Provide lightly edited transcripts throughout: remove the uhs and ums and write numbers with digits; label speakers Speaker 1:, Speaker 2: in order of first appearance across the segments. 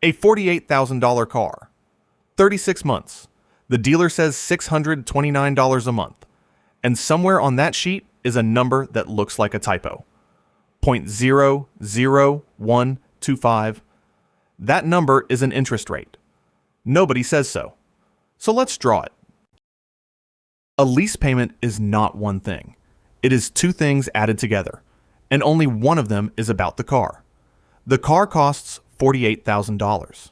Speaker 1: A $48,000 car. 36 months. The dealer says $629 a month. And somewhere on that sheet is a number that looks like a typo. 0.00125. That number is an interest rate. Nobody says so. So let's draw it. A lease payment is not one thing. It is two things added together, and only one of them is about the car. The car costs $48,000.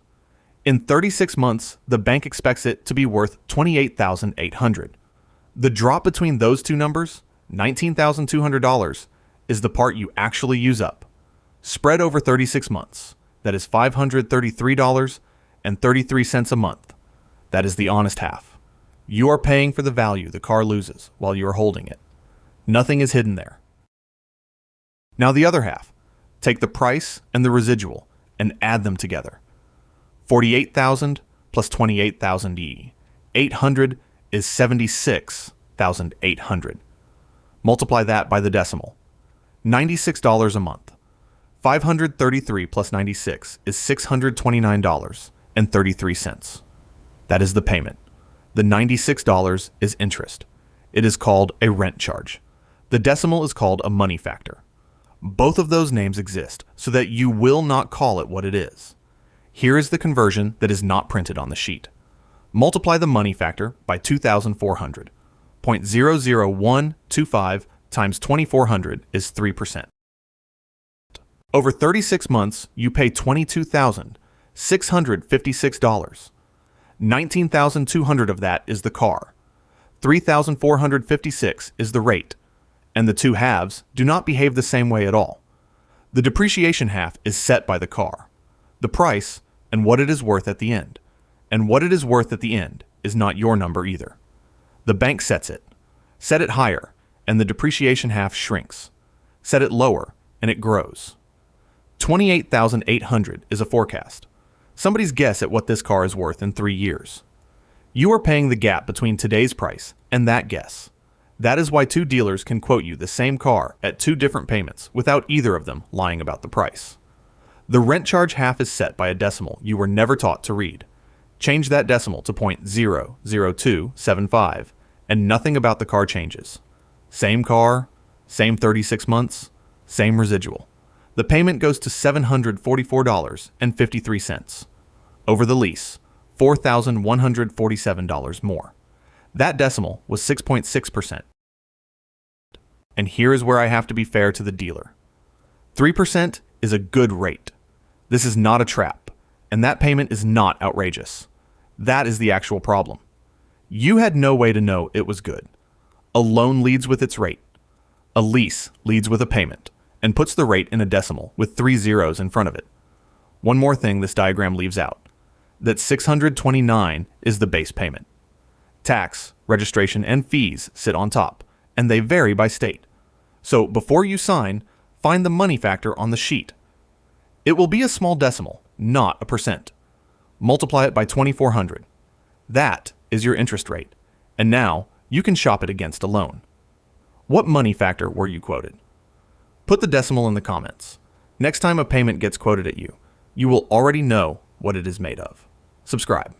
Speaker 1: In 36 months, the bank expects it to be worth $28,800. The drop between those two numbers, $19,200, is the part you actually use up. Spread over 36 months, that is $533.33 a month. That is the honest half. You are paying for the value the car loses while you are holding it. Nothing is hidden there. Now the other half. Take the price and the residual and add them together. 48,000 plus 28,000 800 is 76,800. Multiply that by the decimal. $96 a month. 533 plus 96 is $629.33. That is the payment. The $96 is interest. It is called a rent charge. The decimal is called a money factor. Both of those names exist so that you will not call it what it is. Here is the conversion that is not printed on the sheet. Multiply the money factor by 2,400. 0.00125 times 2,400 is 3%. Over 36 months, you pay $22,656. $19,200 of that is the car. $3,456 is the rate. And the two halves do not behave the same way at all. The depreciation half is set by the car, the price, and what it is worth at the end. And what it is worth at the end is not your number either. The bank sets it. Set it higher, and the depreciation half shrinks. Set it lower, and it grows. 28,800 is a forecast. Somebody's guess at what this car is worth in 3 years. You are paying the gap between today's price and that guess. That is why two dealers can quote you the same car at two different payments without either of them lying about the price. The rent charge half is set by a decimal you were never taught to read. Change that decimal to 0.00275 and nothing about the car changes. Same car, same 36 months, same residual. The payment goes to $744.53. Over the lease, $4,147 more. That decimal was 6.6%. And here is where I have to be fair to the dealer. 3% is a good rate. This is not a trap, and that payment is not outrageous. That is the actual problem. You had no way to know it was good. A loan leads with its rate. A lease leads with a payment and puts the rate in a decimal with 3 zeros in front of it. One more thing this diagram leaves out, that $629 is the base payment. Tax, registration, and fees sit on top, and they vary by state. So before you sign, find the money factor on the sheet. It will be a small decimal, not a percent. Multiply it by 2,400. That is your interest rate, and now you can shop it against a loan. What money factor were you quoted? Put the decimal in the comments. Next time a payment gets quoted at you, you will already know what it is made of. Subscribe.